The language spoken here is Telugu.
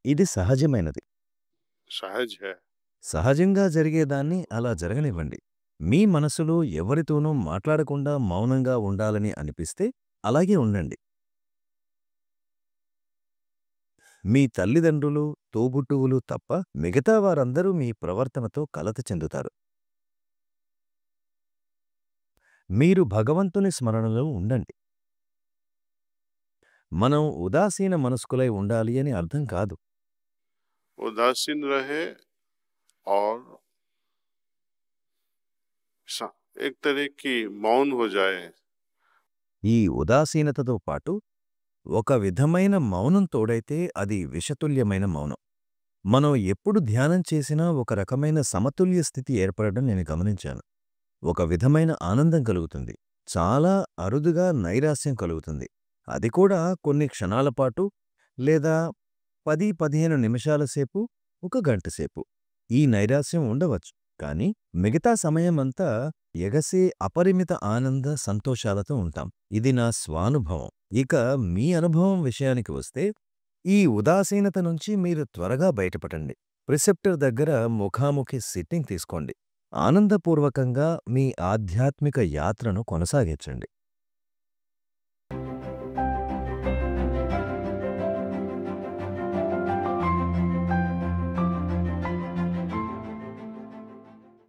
ఇది సహజమైనది. सहज है। సహజంగా జరిగేదాన్ని అలా జరగనివ్వండి. మీ మనసులో ఎవరితోనూ మాట్లాడకుండా మౌనంగా ఉండాలని అనిపిస్తే అలాగే ఉండండి. మీ తల్లిదండ్రులు, తోబుట్టువులు తప్ప మిగతా వారందరూ మీ ప్రవర్తనతో కలత చెందుతారు. మీరు భగవంతుని స్మరణలో ఉండండి. మనం ఉదాసీన మనస్కులై ఉండాలి అని అర్థం కాదు. उदासीन रहे और एक तरह की मौन हो जाए। ఈ ఉదాసీనతతో పాటు ఒక విధమైన మౌనం తోడైతే అది విషతుల్యమైన మౌనం. మనం ఎప్పుడు ధ్యానం చేసినా ఒక రకమైన సమతుల్య స్థితి ఏర్పడడం నేను గమనించాను. ఒక విధమైన ఆనందం కలుగుతుంది. చాలా అరుదుగా నైరాస్యం కలుగుతుంది. అది కూడా కొన్ని క్షణాల పాటు లేదా 10-15 నిమిషాల సేపు, ఒక గంట సేపు. ఈ నైరాస్యం ఉండవచ్చు. కానీ మిగతా సమయమంతా ఎగసే అపరిమిత ఆనంద సంతోషాలతో ఉంటాం. ఇది నా స్వానుభవం. ఇక మీ అనుభవం విషయానికి వస్తే, ఈ ఉదాసీనత నుంచి మీరు త్వరగా బయటపడండి. ప్రిసెప్టర్ దగ్గర ముఖాముఖి సిట్టింగ్ తీసుకోండి. ఆనందపూర్వకంగా మీ ఆధ్యాత్మిక యాత్రను కొనసాగించండి.